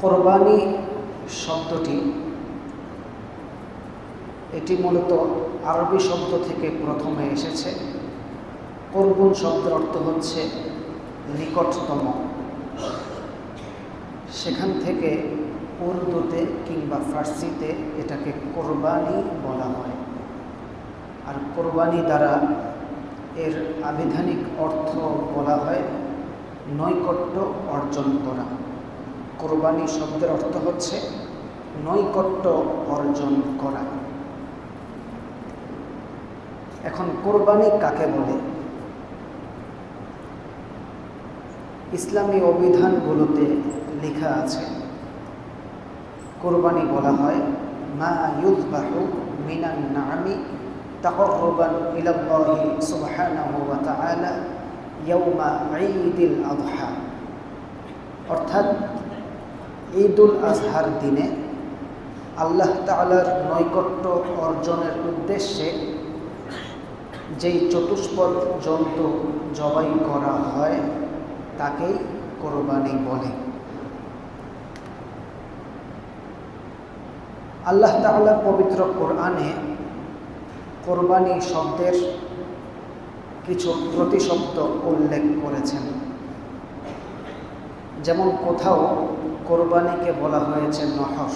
কোরবানি শব্দটি এটি মূলত আরবি শব্দ থেকে প্রথমে এসেছে। কুরবান শব্দের অর্থ হচ্ছে নিকটতম। সেখান থেকে উর্দুতে কিংবা ফার্সিতে এটাকে কোরবানি বলা হয়। আর কোরবানি দ্বারা এর আবিধানিক অর্থ বলা হয় নৈকট্য অর্জন করা। কোরবানি শব্দের অর্থ হচ্ছে নৈকট্য অর্জন করা। এখন কোরবানি কাকে বলে? ইসলামী অভিধানগুলোতে লেখা আছে কোরবানি বলা হয় মা ইউযবাহু মিনান না'মি তাকাররুবান ইলাল্লাহি সুবহানাহু ওয়া তাআলা ইয়াওমা ঈদুল আযহা, অর্থাৎ ঈদুল আজহার দিনে আল্লাহ তাআলার নৈকট্য অর্জনের উদ্দেশ্যে যেই চতুষ্পদ জন্তু জবাই করা হয় তাকেই কোরবানি বলে। আল্লাহ তাআলা পবিত্র কোরআনে কোরবানি শব্দের কিছু প্রতিশব্দ উল্লেখ করেছেন। যেমন কোথাও কোরবানিকে বলা হয়েছে নহর,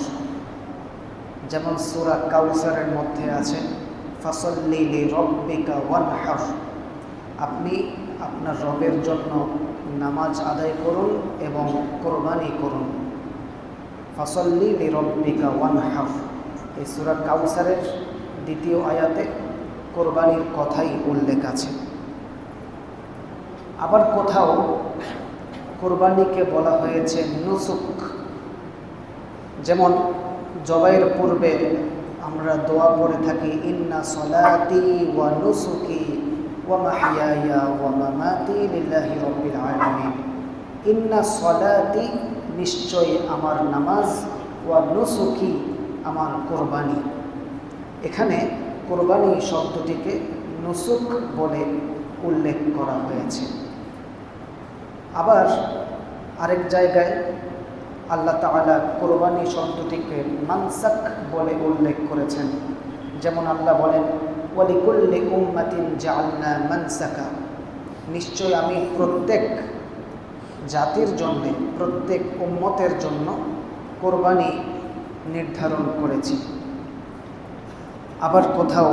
যেমন সূরা কাউসারের মধ্যে আছে ফাসল্লি লিরাব্বিকা ওয়ানহার, আপনি আপনার রবের জন্য নামাজ আদায় করুন এবং কোরবানি করুন। ফাসল্লি লিরাব্বিকা ওয়ানহার, এই সূরা কাউসারের দ্বিতীয় আয়াতে কোরবানির কথাই উল্লেখ আছে। আবার কোথাও কোরবানিকে বলা হয়েছে নুসুক, যেমন জবাইয়ের পূর্বে আমরা দোয়া পড়ে থাকি ইন্না সলাতি ওয়া নুসুকি ওয়া মাহইয়ায়া ওয়া মামাতি লিল্লাহি রাব্বিল আলামিন। ইন্না সলাতি, নিশ্চয় আমার নামাজ, ওয়া নুসুকি, আমার কোরবানি। এখানে কোরবানি শব্দটিকে নুসুক বলে উল্লেখ করা হয়েছে। আবার আরেক জায়গায় আল্লাহ তাআলা কোরবানি শব্দটিকে মানসাক বলে উল্লেখ করেছেন। যেমন আল্লাহ বলেন ওয়ালিকুল্লি উম্মাতিন জাআলনা মানসাকা, নিশ্চয় আমি প্রত্যেক জাতির জন্য, প্রত্যেক উম্মতের জন্য কোরবানি নির্ধারণ করেছি। আবার কোথাও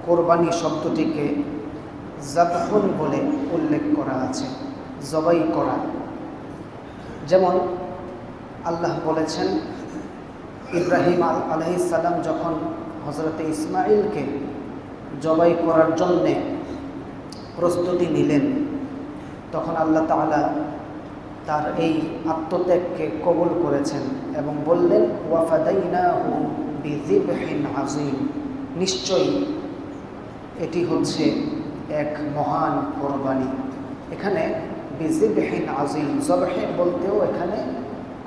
কোরবানি শব্দটিকে যাবহুন বলে উল্লেখ করা আছে, জবাই করা। যেমন আল্লাহ বলেছেন ইব্রাহিম আলাইহিস সালাম যখন হযরতে ইসমাঈলকে জবাই করার জন্যে প্রস্তুতি নিলেন, তখন আল্লাহ তাআলা তার এই আত্মত্যাগকে কবুল করেছেন এবং বললেন ওয়াফাদাইনাহু বিযিবহিন আযীম, নিশ্চয়ই এটি হচ্ছে এক মহান কোরবানি। এখানে বিযিবহিন আযীম, জবহে বলতেও এখানে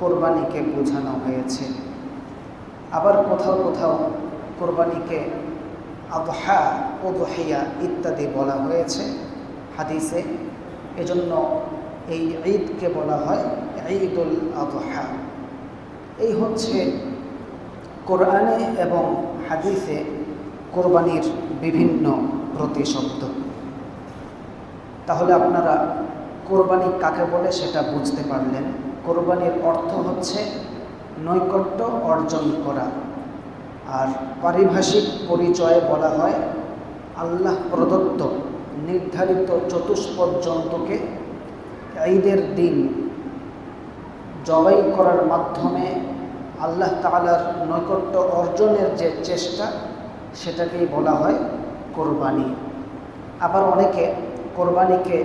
কোরবানিকে বোঝানো হয়েছে। আবার কোথাও কোথাও কোরবানিকে আযহা, উযহিয়া ইত্যাদি বলা হয়েছে হাদিসে। এজন্য এই ঈদকে বলা হয় ঈদুল আযহা। এই হচ্ছে কোরআনে এবং হাদিসে কোরবানির বিভিন্ন প্রতিশব্দ। তাহলে আপনারা কোরবানি কাকে বলে সেটা বুঝতে পারলেন। কোরবানির অর্থ হচ্ছে নৈকট্য অর্জন করা। আর পারিভাষিক পরিচয়ে বলা হয় আল্লাহ প্রদত্ত নির্ধারিত চতুষ্পদ জন্তুকে ঈদের দিন জবাই করার মাধ্যমে আল্লাহ তাআলার নৈকট্য অর্জনের যে চেষ্টা, সেটাকেই বলা হয় কোরবানি। আবার অনেকে কোরবানিকে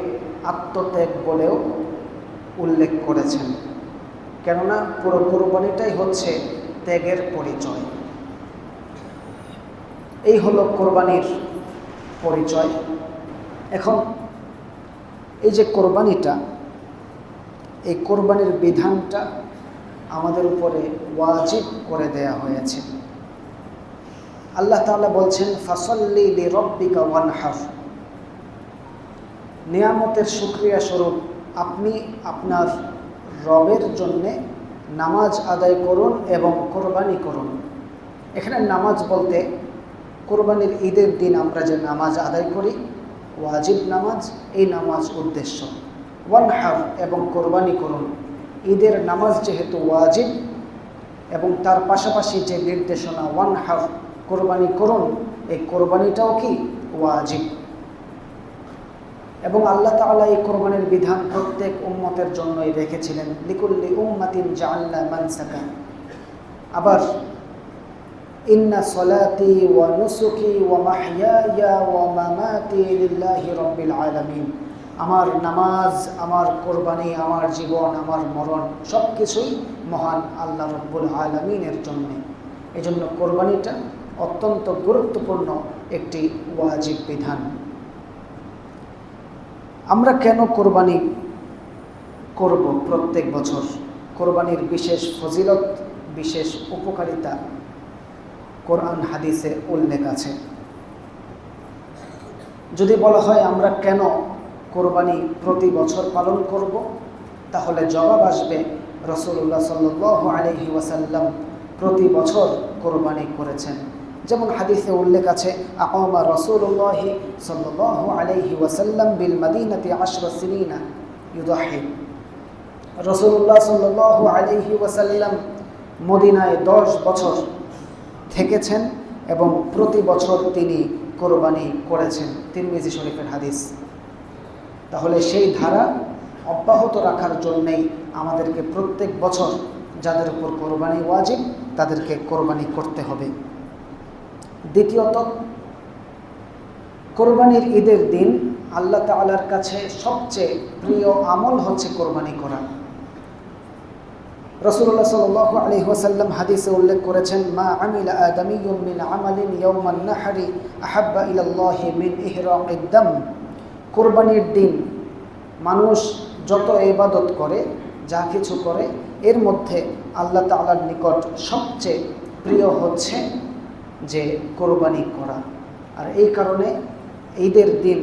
আত্মত্যাগ বলেও উল্লেখ করেছেন, কেননা পুরো কোরবানিটাই হচ্ছে ত্যাগের পরিচয়। এই হলো কোরবানির পরিচয়। এখন এই যে কোরবানিটা, এই কোরবানির বিধানটা আমাদের উপরে ওয়াজিব করে দেয়া হয়েছে। আল্লাহ তাআলা বলছেন ফাসল্লি লিরাব্বিকা ওয়ানহার, নিয়ামতের শুকরিয়া স্বরূপ আপনি আপনার রবের জন্যে নামাজ আদায় করুন এবং কোরবানি করুন। এখানে নামাজ বলতে কোরবানির ঈদের দিন আমরা যে নামাজ আদায় করি, ওয়াজিব নামাজ, এই নামাজ উদ্দেশ্য। ওয়ানহার এবং কোরবানি করুন, ঈদের নামাজ যেহেতু ওয়াজিব এবং তার পাশাপাশি যে নির্দেশনা ওয়ানহার কোরবানি করুন, এই কোরবানিটাও কি ওয়াজিব। এবং আল্লাহ তাআলা এই কোরবানির বিধান প্রত্যেক উম্মতের জন্যই রেখেছিলেন, লিকুল্লি উম্মাতিন জাআলনা মানসাকা। আবার ইন্না সলাতি ওয়া নুসুকি ওয়া মাহইয়ায়া ওয়া মামাতি লিল্লাহি রাব্বিল আলামিন। আমার নামাজ, আমার কোরবানি, আমার জীবন, আমার মরণ সব কিছুই মহান আল্লাহ রাব্বুল আলামিনের জন্য। এজন্য কোরবানিটা অত্যন্ত গুরুত্বপূর্ণ একটি ওয়াজিব বিধান। আমরা কেন কোরবানি করব প্রত্যেক বছর? কোরবানির বিশেষ ফজিলত, বিশেষ উপকারিতা কোরআন হাদিসে উল্লেখ আছে। যদি বলা হয় আমরা কেন কোরবানি প্রতি বছর পালন করব, তাহলে জবাব আসবে রাসূলুল্লাহ সাল্লাল্লাহু আলাইহি ওয়াসাল্লাম প্রতি বছর কোরবানি করেছেন। যেমন হাদিসে উল্লেখ আছে, আকামা রাসূলুল্লাহ সাল্লাল্লাহু আলাইহি ওয়াসাল্লাম বিল মাদিনাতি 10 সিনিনা ইউদাহি। রাসূলুল্লাহ সাল্লাল্লাহু আলাইহি ওয়াসাল্লাম মদিনায় 10 বছর থেকেছেন এবং প্রতি বছর তিনি কোরবানি করেছেন। তিরমিজি শরীফের হাদিস। তাহলে সেই ধারা অব্যাহত রাখার জন্যেই আমাদেরকে প্রত্যেক বছর যাদের উপর কোরবানি ওয়াজিব তাদেরকে কোরবানি করতে হবে। দ্বিতীয়ত, কোরবানির ঈদের দিন আল্লাহ তাআলার কাছে সবচেয়ে প্রিয় আমল হচ্ছে কোরবানি করা। রাসূলুল্লাহ সাল্লাল্লাহু আলাইহি ওয়াসাল্লাম হাদিসে উল্লেখ করেছেন, মা আমিলা আদামিয়ুম মিন আমালিন ইয়াওমান নাহরি আহাব্বা ইলাল্লাহি মিন ইহরাকিদ দাম। কোরবানির দিন মানুষ যত ইবাদত করে, যা কিছু করে, এর মধ্যে আল্লাহ তাআলার নিকট সবচেয়ে প্রিয় হচ্ছে যে কোরবানি করা। আর এই কারণে ঈদের দিন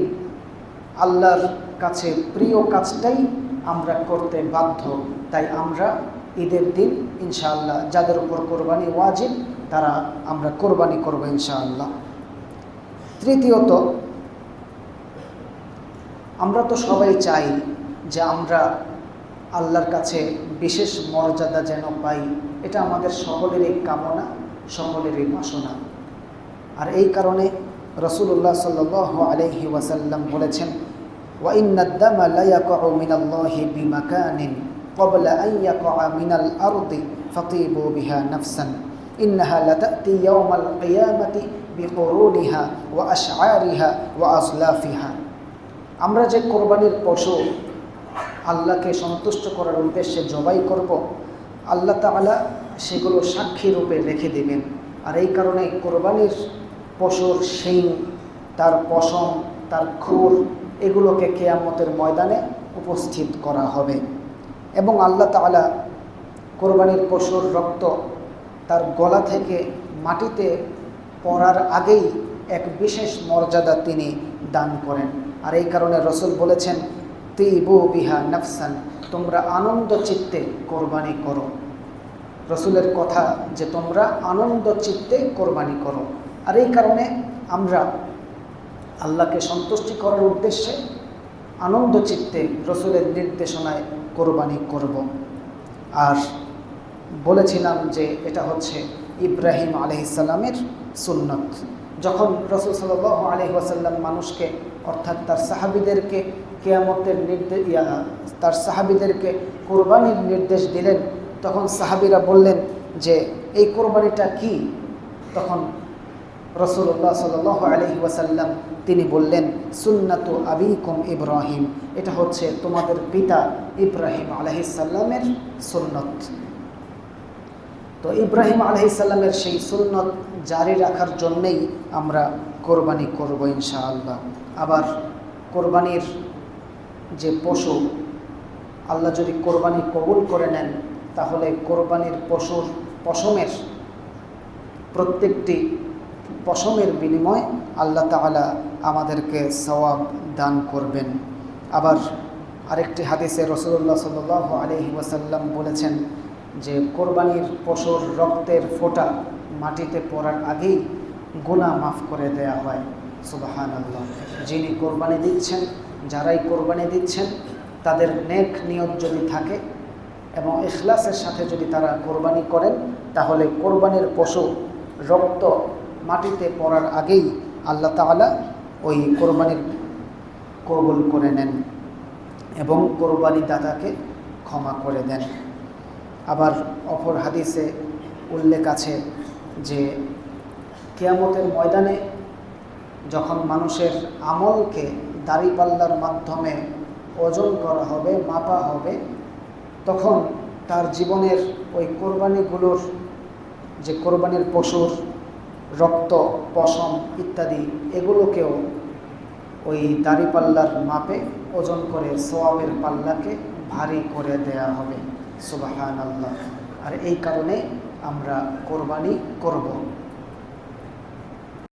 আল্লাহর কাছে প্রিয় কাজটাই আমরা করতে বাধ্য। তাই আমরা ঈদের দিন ইনশাআল্লাহ যাদের উপর কোরবানি ওয়াজিব তারা আমরা কোরবানি করব ইনশাআল্লাহ। তৃতীয়ত, আমরা তো সবাই চাই যে আমরা আল্লাহর কাছে বিশেষ মর্যাদা যেন পাই। এটা আমাদের সকলেরই কামনা, সকলেরই বাসনা। আর এই কারণে রাসূলুল্লাহ সাল্লাল্লাহু আলাইহি ওয়াসাল্লাম বলেছেন, ওয়া ইন্নাদ দামা লা ইয়াকউ মিনাল্লাহি বিমাকানিন ক্বাবলা আন ইয়াকআ মিনাল আরদি ফাতিবু বিহা নাফসান ইন্নাহা লাতাতি ইয়াওমাল কিয়ামাতি বিকুরুনিহা ওয়া আশআরিহা ওয়া আজলাফিহা। আমরা যে কোরবানির পশু আল্লাহকে সন্তুষ্ট করার উদ্দেশ্যে জবাই করব, আল্লাহ তাআলা সেগুলো সাক্ষী রূপে রেখে দেবেন। আর এই কারণে কোরবানির পশুর শিং, তার পশম, তার খুর, এগুলোকে কিয়ামতের ময়দানে উপস্থিত করা হবে। এবং আল্লাহ তাআলা কোরবানির পশুর রক্ত তার গলা থেকে মাটিতে পড়ার আগেই এক বিশেষ মর্যাদা তিনি দান করেন। আর এই কারণে রাসূল বলেছেন, তিবু বিহা নাফসান, তোমরা আনন্দ চিত্তে কোরবানি করো। রাসূলের কথা যে তোমরা আনন্দ চিত্তে কোরবানি করো। আর এই কারণে আমরা আল্লাহকে সন্তুষ্টি করার উদ্দেশ্যে আনন্দ চিত্তে রাসূলের নির্দেশনায় কোরবানি করব। আর বলেছিলাম যে এটা হচ্ছে ইব্রাহিম আলাইহিস সালামের সুন্নত। যখন রাসূল সাল্লাল্লাহু আলাইহি ওয়াসাল্লাম মানুষকে অর্থাৎ তার সাহাবীদেরকে কিয়ামতের তার সাহাবীদেরকে কোরবানির নির্দেশ দিলেন, তখন সাহাবীরা বললেন যে এই কোরবানিটা কি? তখন রাসূলুল্লাহ সাল্লাল্লাহু আলাইহি ওয়াসাল্লাম তিনি বললেন, সুন্নাতু আবিকুম ইব্রাহিম, এটা হচ্ছে তোমাদের পিতা ইব্রাহিম আলাইহিস সালামের সুন্নত। তো ইব্রাহিম আলাইহিস সালামের সেই সুন্নত জারি রাখার জন্যেই আমরা কোরবানি করব ইনশাআল্লাহ। আবার কোরবানির যে পশু, আল্লাহ যদি কোরবানি কবুল করে নেন, তাহলে কোরবানির পশুর পশমের প্রত্যেকটি পশমের বিনিময়ে আল্লাহ তাআলা আমাদেরকে সওয়াব দান করবেন। আবার আরেকটি হাদিসে রাসূলুল্লাহ সাল্লাল্লাহু আলাইহি ওয়াসাল্লাম বলেছেন, যে কোরবানির পশুর রক্তের ফোঁটা মাটিতে পড়ার আগেই গুনাহ মাফ করে দেয়া হয়। সুবহানাল্লাহ। যিনি কোরবানি দিচ্ছেন, যারাই কোরবানি দিচ্ছেন, তাদের নেক নিয়ত যদি থাকে এবং ইখলাসের সাথে যদি তারা কোরবানি করেন, তাহলে কোরবানির পশু রক্ত মাটিতে পড়ার আগেই আল্লাহ তাআলা ওই কোরবানির কবুল করে নেন এবং কোরবানি দাতাকে ক্ষমা করে দেন। আবার অপর হাদিসে উল্লেখ আছে যে কিয়ামতের ময়দানে যখন মানুষের আমলকে দাড়িপাল্লার মাধ্যমে ওজন করা হবে, মাপা হবে, তখন তার জীবনের ওই কোরবানিগুলোর, যে কোরবানির পশুর রক্ত, পশম ইত্যাদি, এগুলোকেও ওই দাড়িপাল্লার মাপে ওজন করে সওয়াবের পাল্লাকে ভারী করে দেয়া হবে। সুবহানাল্লাহ। আর এই কারণে আমরা কোরবানি করব।